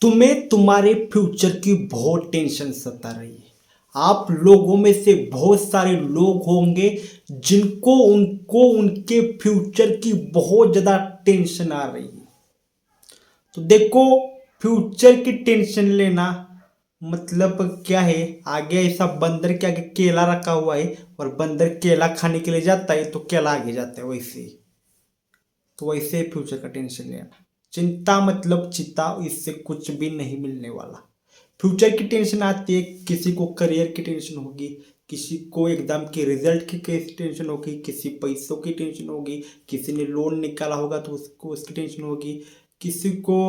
तुम्हें तुम्हारे फ्यूचर की बहुत टेंशन सता रही है। आप लोगों में से बहुत सारे लोग होंगे जिनको उनको उनके फ्यूचर की बहुत ज्यादा टेंशन आ रही है। तो देखो, फ्यूचर की टेंशन लेना मतलब क्या है। आगे ऐसा बंदर के आगे केला रखा हुआ है और बंदर केला खाने के लिए जाता है तो केला आगे जाता है, वैसे ही। तो वैसे फ्यूचर का टेंशन लेना, चिंता मतलब चिता, इससे कुछ भी नहीं मिलने वाला। फ्यूचर की टेंशन आती है, किसी को करियर की टेंशन होगी, किसी को एग्जाम के रिजल्ट की टेंशन होगी, किसी पैसों की टेंशन होगी, किसी ने लोन निकाला होगा तो उसको उसकी टेंशन होगी, किसी को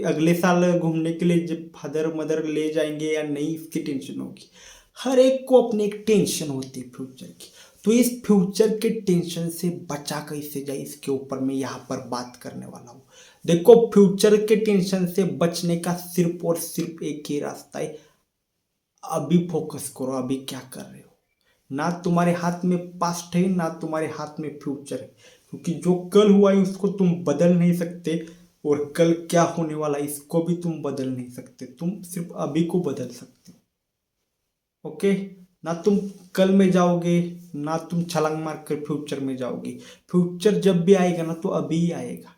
अगले साल घूमने के लिए जब फादर मदर ले जाएंगे या नहीं, इसकी टेंशन होगी। हर एक को अपनी एक टेंशन होती है फ्यूचर की। तो इस फ्यूचर के टेंशन से बचा कैसे जाए, इसके ऊपर मैं यहाँ पर बात करने वाला हूँ। देखो, फ्यूचर के टेंशन से बचने का सिर्फ और सिर्फ एक ही रास्ता है। अभी फोकस करो, अभी क्या कर रहे हो। ना तुम्हारे हाथ में पास्ट है, ना तुम्हारे हाथ में फ्यूचर है, क्योंकि जो कल हुआ है उसको तुम बदल नहीं सकते, और कल क्या होने वाला है इसको भी तुम बदल नहीं सकते। तुम सिर्फ अभी को बदल सकते हो। ओके। ना तुम कल में जाओगे, ना तुम छलांग मार कर फ्यूचर में जाओगे। फ्यूचर जब भी आएगा ना तो अभी ही आएगा।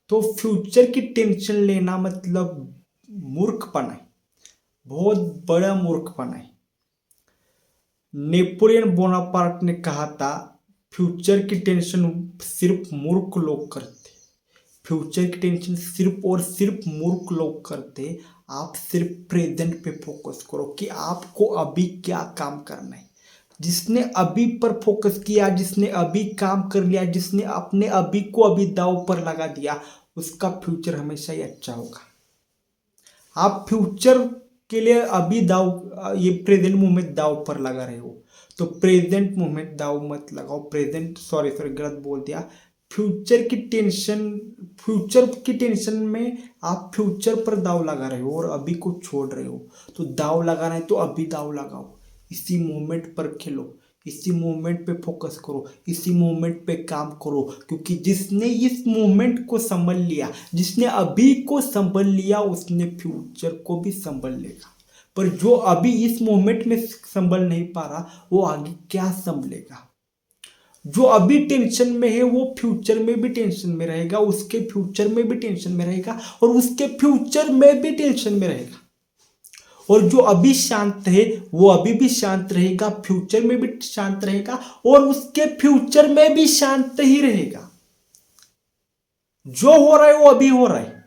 तो फ्यूचर की टेंशन लेना मतलब मूर्खपना है, बहुत बड़ा मूर्खपना है। नेपोलियन बोनापार्ट ने कहा था, फ्यूचर की टेंशन सिर्फ मूर्ख लोग करते। फ्यूचर की टेंशन सिर्फ और सिर्फ मूर्ख लोग करते। आप सिर्फ प्रेजेंट पे फोकस करो कि आपको अभी क्या काम करना है। जिसने अभी पर फोकस किया, जिसने अभी काम कर लिया, जिसने अपने अभी को अभी दांव पर लगा दिया, उसका फ्यूचर हमेशा ही अच्छा होगा। आप फ्यूचर के लिए अभी दाव, ये प्रेजेंट मोमेंट दाव पर लगा रहे हो, तो प्रेजेंट मोमेंट दाव मत लगाओ। प्रेजेंट, सॉरी सॉरी गलत बोल दिया। फ्यूचर की टेंशन, फ्यूचर की टेंशन में आप फ्यूचर पर दाव लगा रहे हो और अभी को छोड़ रहे हो। तो दाव लगाना है तो अभी दाव लगाओ, इसी मोमेंट पर खेलो, इसी मोमेंट पे फोकस करो, इसी मोमेंट पे काम करो। क्योंकि जिसने इस मोमेंट को संभल लिया, जिसने अभी को संभल लिया, उसने फ्यूचर को भी संभल लेगा। पर जो अभी इस मोमेंट में संभल नहीं पा रहा, वो आगे क्या संभलेगा। जो अभी टेंशन में है वो फ्यूचर में भी टेंशन में रहेगा, उसके फ्यूचर में भी टेंशन में रहेगा, और उसके फ्यूचर में भी टेंशन में रहेगा। और जो अभी शांत है वो अभी भी शांत रहेगा, फ्यूचर में भी शांत रहेगा, और उसके फ्यूचर में भी शांत ही रहेगा। जो हो रहा है वो अभी हो रहा है,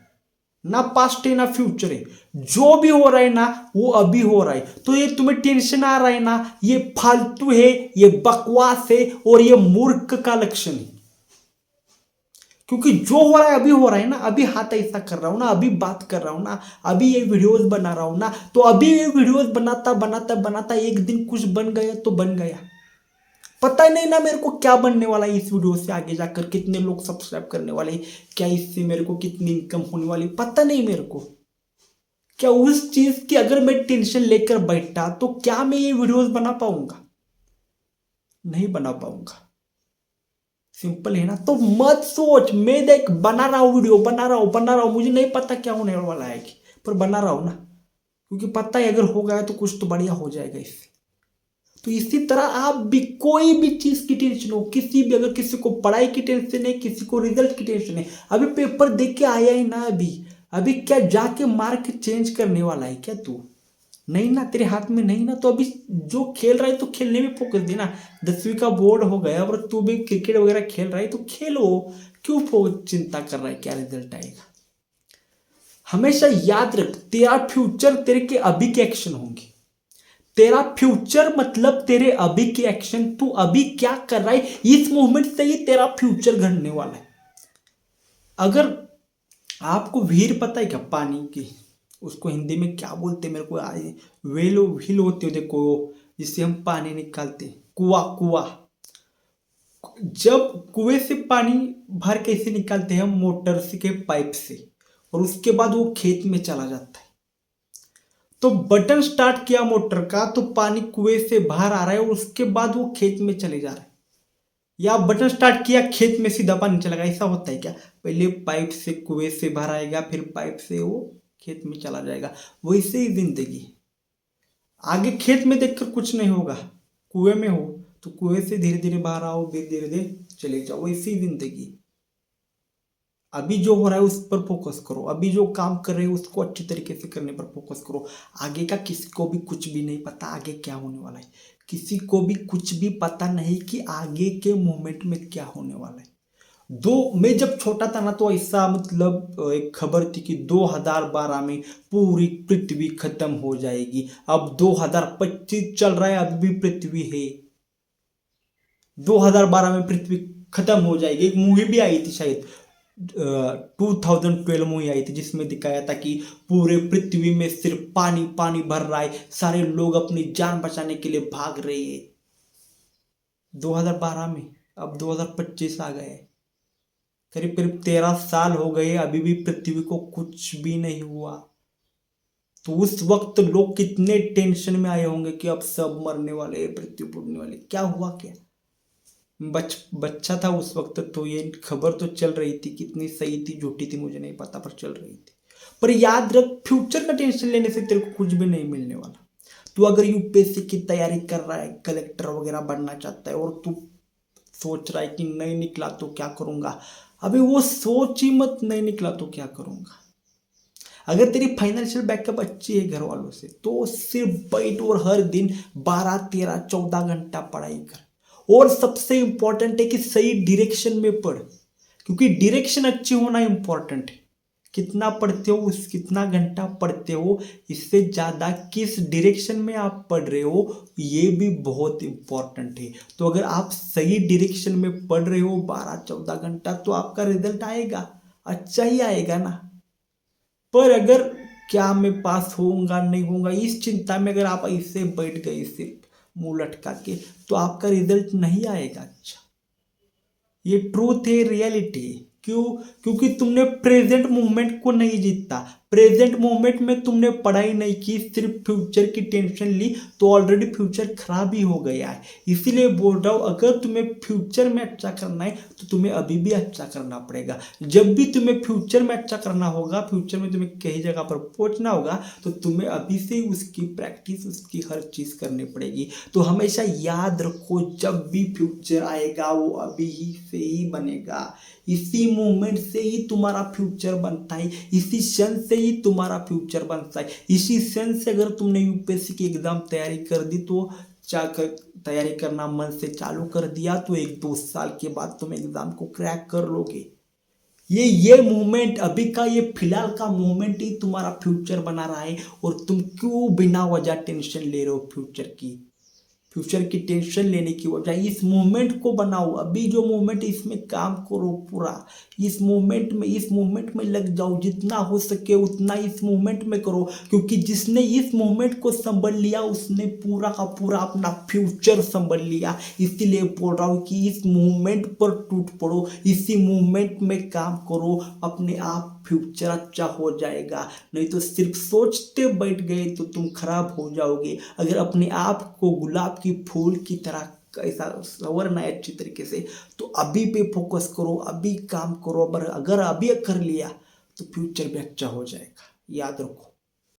ना पास्ट है ना फ्यूचर है। जो भी हो रहा है ना वो अभी हो रहा है। तो ये तुम्हें टेंशन आ रहा है ना, ये फालतू है, ये बकवास है, और ये मूर्ख का लक्षण है। क्योंकि जो हो रहा है अभी हो रहा है ना। अभी हाथ ऐसा कर रहा हूं ना, अभी बात कर रहा हूं ना, अभी ये वीडियोस बना रहा हूं ना, तो अभी ये वीडियोस बनाता बनाता बनाता एक दिन कुछ बन गया तो बन गया। पता ही नहीं ना मेरे को क्या बनने वाला है इस वीडियो से, आगे जाकर कितने लोग सब्सक्राइब करने वाले हैं, क्या इससे मेरे को कितनी इनकम होने वाली, पता नहीं मेरे को। क्या उस चीज की अगर मैं टेंशन लेकर बैठा तो क्या मैं ये वीडियोस बना पाऊंगा? नहीं बना पाऊंगा। सिंपल है ना। तो मत सोच, मैं देख बना रहा हूँ वीडियो, बना रहा हूँ, मुझे नहीं पता क्या होने वाला है कि, पर बना रहा हूँ ना, क्योंकि पता है अगर हो गया तो कुछ तो बढ़िया हो जाएगा इससे। तो इसी तरह आप भी कोई भी चीज की टेंशन हो, किसी भी, अगर किसी को पढ़ाई की टेंशन है, किसी को रिजल्ट की टेंशन है, अभी पेपर देख के आया ही ना, अभी अभी क्या जाके मार्क चेंज करने वाला है क्या तू? नहीं ना, तेरे हाथ में नहीं ना। तो अभी जो खेल रहा है तो खेलने में फोकस देना। 10वीं का बोर्ड हो गया और तू भी क्रिकेट वगैरह खेल रहा है तो खेलो। क्यों चिंता कर रहा है क्या रिजल्ट आएगा। हमेशा याद रख, तेरा फ्यूचर तेरे के अभी के एक्शन होंगे। तेरा फ्यूचर मतलब तेरे अभी के एक्शन। तू अभी क्या कर रहा है, इस मूवमेंट से ही तेरा फ्यूचर घड़ने वाला है। अगर आपको व्हीर पता है क्या, पानी की, उसको हिंदी में क्या बोलते हैं मेरे को आए, वेल व्हील होती है देखो, जिससे हम पानी निकालते हैं, कुआ कुआ। जब कुएं से पानी भर कैसे निकालते हैं हम, मोटर से के पाइप से, और उसके बाद वो खेत में चला जाता है। तो बटन स्टार्ट किया मोटर का तो पानी कुएं से बाहर आ रहा है, और उसके बाद वो खेत में चले जा रहा है। या बटन स्टार्ट किया खेत में सीधा पानी चला गया, ऐसा होता है क्या? पहले पाइप से कुएं से भराएगा, फिर पाइप से वो खेत में चला जाएगा। वैसे ही जिंदगी, आगे खेत में देखकर कुछ नहीं होगा, कुएं में हो तो कुएं से धीरे धीरे बाहर आओ, फिर धीरे धीरे चले जाओ। वैसे ही जिंदगी, अभी जो हो रहा है उस पर फोकस करो, अभी जो काम कर रहे हो उसको अच्छी तरीके से करने पर फोकस करो। आगे का किसी को भी कुछ भी नहीं पता आगे क्या होने वाला है, किसी को भी कुछ भी पता नहीं कि आगे के मोमेंट में क्या होने वाला है। मैं जब छोटा था ना तो ऐसा मतलब एक खबर थी कि 2012 में पूरी पृथ्वी खत्म हो जाएगी। अब 2025 चल रहा है, अभी भी पृथ्वी है। 2012 में पृथ्वी खत्म हो जाएगी। एक मूवी भी आई थी शायद, 2012 मूवी आई थी जिसमें दिखाया था कि पूरे पृथ्वी में सिर्फ पानी पानी भर रहा है, सारे लोग अपनी जान बचाने के लिए भाग रहे हैं। 2012 में, अब 2025 आ गए, करीब करीब 13 साल हो गए, अभी भी पृथ्वी को कुछ भी नहीं हुआ। तो उस वक्त लोग कितने टेंशन में आए होंगे कि अब सब मरने वाले, पृथ्वी बुड़ने वाले, क्या हुआ क्या? बच्चा था उस वक्त, तो ये खबर तो चल रही थी, कितनी सही थी झूठी थी मुझे नहीं पता, पर चल रही थी। पर याद रख, फ्यूचर का टेंशन लेने से तेरे को कुछ भी नहीं मिलने वाला। तू अगर यूपीएससी की तैयारी कर रहा है, कलेक्टर वगैरह बनना चाहता है, और तू सोच रहा है कि नहीं निकला तो क्या करूंगा, अभी वो सोच ही मत, नहीं निकला तो क्या करूंगा। अगर तेरी फाइनेंशियल बैकअप अच्छी है घर वालों से, तो सिर्फ बैठ और हर दिन 12, 13, 14 घंटा पढ़ाई कर। और सबसे इंपॉर्टेंट है कि सही डायरेक्शन में पढ़, क्योंकि डायरेक्शन अच्छी होना इंपॉर्टेंट है। कितना पढ़ते हो, उस कितना घंटा पढ़ते हो, इससे ज़्यादा किस डायरेक्शन में आप पढ़ रहे हो, ये भी बहुत इंपॉर्टेंट है। तो अगर आप सही डायरेक्शन में पढ़ रहे हो 12-14 घंटा, तो आपका रिजल्ट आएगा, अच्छा ही आएगा ना। पर अगर क्या मैं पास होऊंगा नहीं होऊंगा, इस चिंता में अगर आप ऐसे बैठ गए सिर्फ मुंह लटका के, तो आपका रिजल्ट नहीं आएगा अच्छा। ये ट्रूथ है, रियलिटी है। क्यों? क्योंकि तुमने प्रेजेंट मूवमेंट को नहीं जीता। प्रेजेंट मूवमेंट में तुमने पढ़ाई नहीं की, सिर्फ फ्यूचर की टेंशन ली, तो ऑलरेडी फ्यूचर खराब ही हो गया है। इसीलिए बोल रहा हूँ, अगर तुम्हें फ्यूचर में अच्छा करना है तो तुम्हें अभी भी अच्छा करना पड़ेगा। जब भी तुम्हें फ्यूचर में अच्छा करना होगा, फ्यूचर में तुम्हें कहीं जगह पर पहुंचना होगा, तो तुम्हें अभी से उसकी प्रैक्टिस, उसकी हर चीज करनी पड़ेगी। तो हमेशा याद रखो, जब भी फ्यूचर आएगा वो अभी ही से ही बनेगा। इसी मूवमेंट से ही तुम्हारा फ्यूचर बनता है, इसी क्षण से ही तुम्हारा फ्यूचर बनता है। इसी क्षण से अगर तुमने यूपीएससी की एग्जाम तैयारी कर दी, तो तैयारी करना मन से चालू कर दिया, तो 1-2 साल के बाद तुम एग्जाम को क्रैक कर लोगे। ये मूवमेंट, अभी का ये फिलहाल का मूवमेंट ही तुम्हारा फ्यूचर बना रहा है। और तुम क्यों बिना वजह टेंशन ले रहे हो फ्यूचर की? फ्यूचर की टेंशन लेने की बजाय इस मूवमेंट को बनाओ। अभी जो मूवमेंट है इसमें काम करो पूरा, इस मूवमेंट में लग जाओ, जितना हो सके उतना इस मूवमेंट में करो। क्योंकि जिसने इस मूवमेंट को संभल लिया, उसने पूरा का पूरा अपना फ्यूचर संभल लिया। इसीलिए बोल रहा हूँ कि इस मूवमेंट पर टूट पड़ो, इसी मूवमेंट में काम करो, अपने आप फ्यूचर अच्छा हो जाएगा। नहीं तो सिर्फ सोचते बैठ गए तो तुम खराब हो जाओगे। अगर अपने आप को गुलाब की फूल की तरह ऐसा संवरना है अच्छी तरीके से, तो अभी पे फोकस करो, अभी काम करो। अगर अभी कर लिया तो फ्यूचर भी अच्छा हो जाएगा, याद रखो।